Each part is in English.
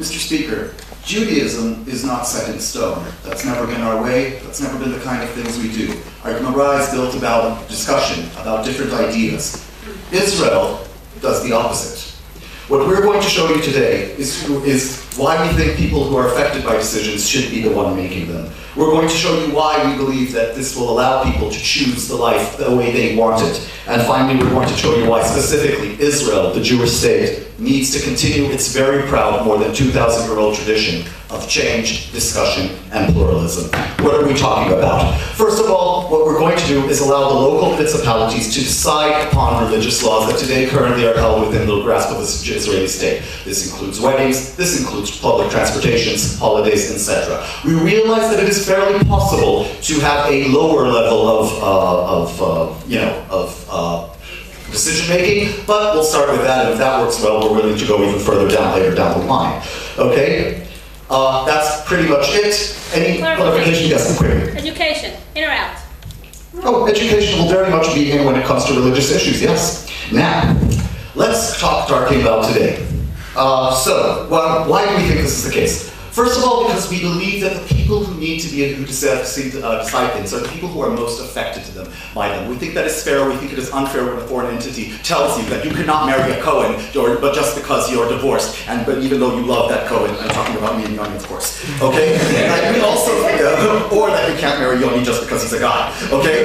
Mr. Speaker, Judaism is not set in stone. That's never been our way. That's never been the kind of things we do. Our Gemara is built about discussion, about different ideas. Israel does the opposite. What we're going to show you today is why we think people who are affected by decisions should be the one making them. We're going to show you why we believe that this will allow people to choose the life the way they want it. And finally, we're going to show you why specifically Israel, the Jewish state, needs to continue its very proud, more than 2,000-year-old tradition of change, discussion, and pluralism. What are we talking about? First of all, what we're going to do is allow the local municipalities to decide upon religious laws that today currently are held within the grasp of the Israeli state. This includes weddings, this includes public transportations, holidays, etc. We realize that it is fairly possible to have a lower level of decision-making, but we'll start with that, and if that works well, we're willing to go even further down later down the line. Okay? That's pretty much it. Any clarification? Yes, quickly. Education, in or out? Oh, education will very much be in when it comes to religious issues, yes. Now, let's talk darkly about today. Why do we think this is the case? First of all, because we believe that the people who need to decide things are the people who are most affected by them. We think that is fair. We think it is unfair when a foreign entity tells you that you cannot marry a Cohen, but just because you're divorced, but even though you love that Cohen, I'm talking about me and Yoni, of course. Okay? And we also think, or that you can't marry Yoni just because he's a guy. Okay?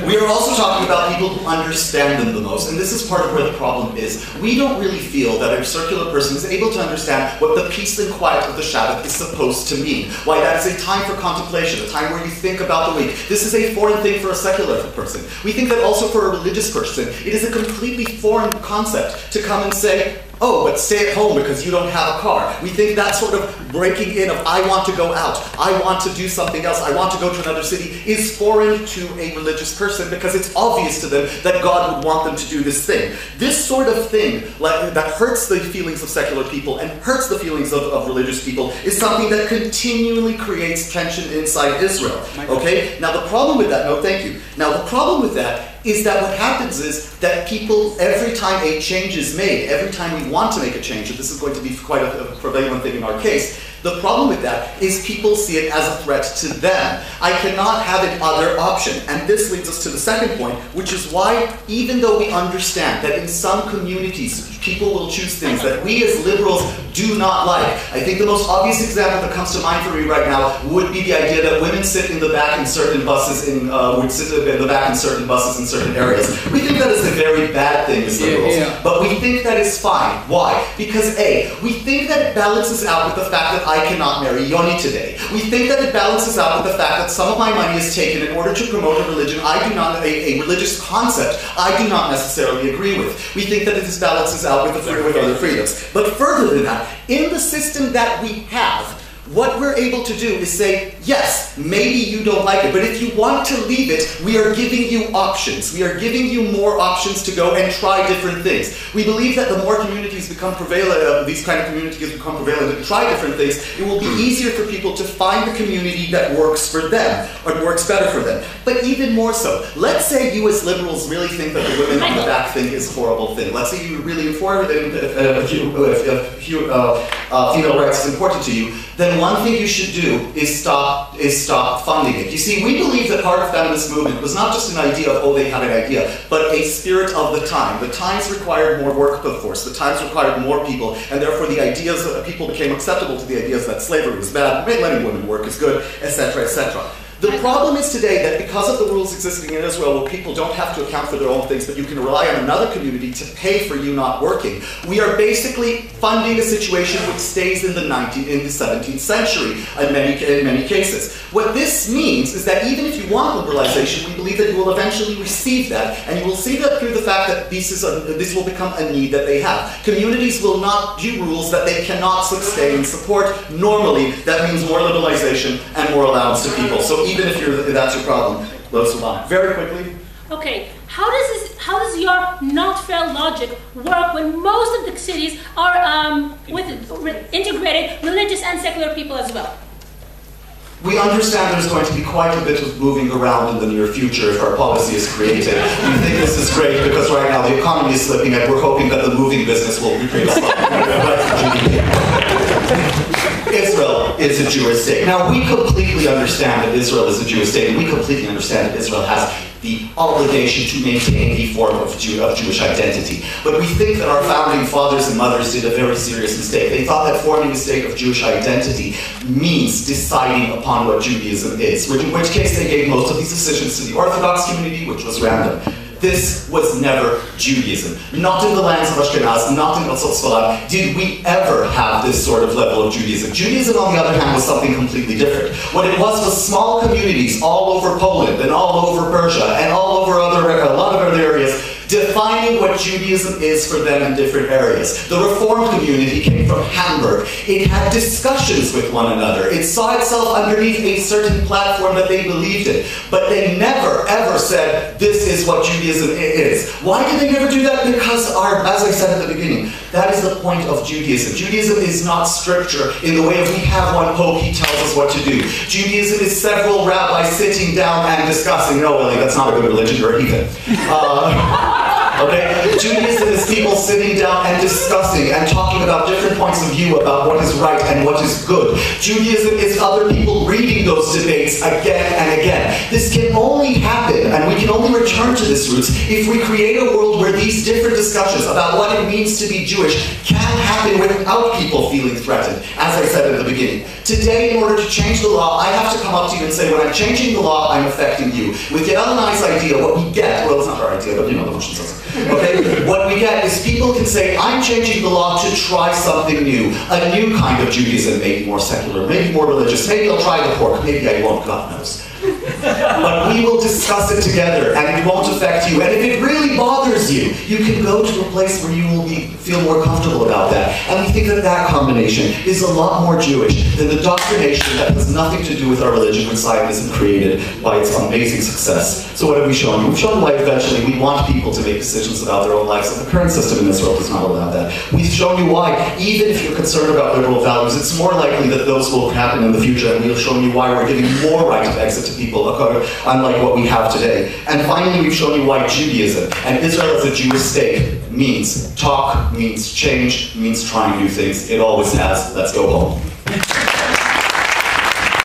We are also talking about people who understand them the most, and this is part of where the problem is. We don't really feel that a circular person is able to understand what the peace and quiet of the Shabbat is supposed to mean. Why that is a time for contemplation, a time where you think about the week. This is a foreign thing for a secular person. We think that also for a religious person, it is a completely foreign concept to come and say, oh, but stay at home because you don't have a car. We think that sort of breaking in of, I want to go out, I want to do something else, I want to go to another city, is foreign to a religious person because it's obvious to them that God would want them to do this thing. This sort of thing that hurts the feelings of secular people and hurts the feelings of religious people is something that continually creates tension inside Israel. Okay? Now the problem with that, no thank you. Now the problem with that is that what happens is that people, every time a change is made, every time we want to make a change, and this is going to be quite a prevalent thing in our case, the problem with that is people see it as a threat to them. I cannot have an other option. And this leads us to the second point, which is why, even though we understand that in some communities, people will choose things that we as liberals do not like. I think the most obvious example that comes to mind for me right now would be the idea that women sit in the back in certain buses in certain areas. We think that is a very bad thing as liberals, but we think that is fine. Why? Because A, we think that it balances out with the fact that I cannot marry Yoni today. We think that it balances out with the fact that some of my money is taken in order to promote a religion a religious concept I do not necessarily agree with. We think that this balances out with other freedoms. But further than that, in the system that we have, what we're able to do is say, yes, maybe you don't like it, but if you want to leave it, we are giving you options. We are giving you more options to go and try different things. We believe that the more communities become prevalent, these kind of communities become prevalent and try different things, it will be easier for people to find the community that works for them, or works better for them. But even more so, let's say you as liberals really think that the women on the back thing is a horrible thing. Let's say you really inform female rights is important to you, then one thing you should do is stop funding it. You see, we believe that part of the feminist movement was not just an idea of, oh, they had an idea, but a spirit of the time. The times required more workforce. The times required more people, and therefore the ideas of people became acceptable to the ideas that slavery is bad, letting women work is good, etc., etc. The problem is today that because of the rules existing in Israel where people don't have to account for their own things, but you can rely on another community to pay for you not working, we are basically funding a situation which stays in the 17th century in many cases. What this means is that even if you want liberalization, we believe that you will eventually receive that, and you will see that through the fact that this will become a need that they have. Communities will not do rules that they cannot sustain and support. Normally, that means more liberalization and more allowance to people. So even if that's your problem, let's move on. Very quickly. Okay, how does your not fair logic work when most of the cities are with integrated religious and secular people as well? We understand there's going to be quite a bit of moving around in the near future if our policy is created. We think this is great because right now the economy is slipping and we're hoping that the moving business will recreate a Israel is a Jewish state. Now, we completely understand that Israel is a Jewish state, and we completely understand that Israel has the obligation to maintain a form of Jewish identity. But we think that our founding fathers and mothers did a very serious mistake. They thought that forming a state of Jewish identity means deciding upon what Judaism is, in which case they gave most of these decisions to the Orthodox community, which was random. This was never Judaism. Not in the lands of Ashkenaz, not in Sfarad, did we ever have this sort of level of Judaism. Judaism, on the other hand, was something completely different. What it was small communities all over Poland and all over Persia and all over a lot of other areas defining what Judaism is for them in different areas. The Reformed community came from Hamburg. It had discussions with one another. It saw itself underneath a certain platform that they believed in. But they never, ever said, this is what Judaism is. Why did they never do that? Because, as I said at the beginning, that is the point of Judaism. Judaism is not scripture in the way of we have one pope, he tells us what to do. Judaism is several rabbis sitting down and discussing, no, well, that's not a good religion, you're a heathen. Okay? Judaism is people sitting down and discussing and talking about different points of view about what is right and what is good. Judaism is other people reading those debates again and again. This can only happen, and we can only return to this roots, if we create a world where these different discussions about what it means to be Jewish can happen without people feeling threatened, as I said at the beginning. Today, in order to change the law, I have to come up to you and say, when I'm changing the law, I'm affecting you. With Yair Har-Oz's idea, what we get, well, it's not our idea, but you know the motion says. Okay? What we get is people can say, I'm changing the law to try something new. A new kind of Judaism, maybe more secular, maybe more religious. Maybe I'll try the pork, maybe I won't, God knows. But we will discuss it together, and it won't affect you. And if it really bothers you, you can go to a place where you will feel more comfortable about that. And we think that that combination is a lot more Jewish than the doctrination that has nothing to do with our religion, which Zionism created by its amazing success. So what have we shown you? We've shown why eventually we want people to make decisions about their own lives, and the current system in Israel does not allow that. We've shown you why, even if you're concerned about liberal values, it's more likely that those will happen in the future, and we've shown you why we're giving more right of exit to people, unlike what we have today. And finally, we've shown you why Judaism and Israel as a Jewish state means talk, means change, means trying new things. It always has. Let's go home.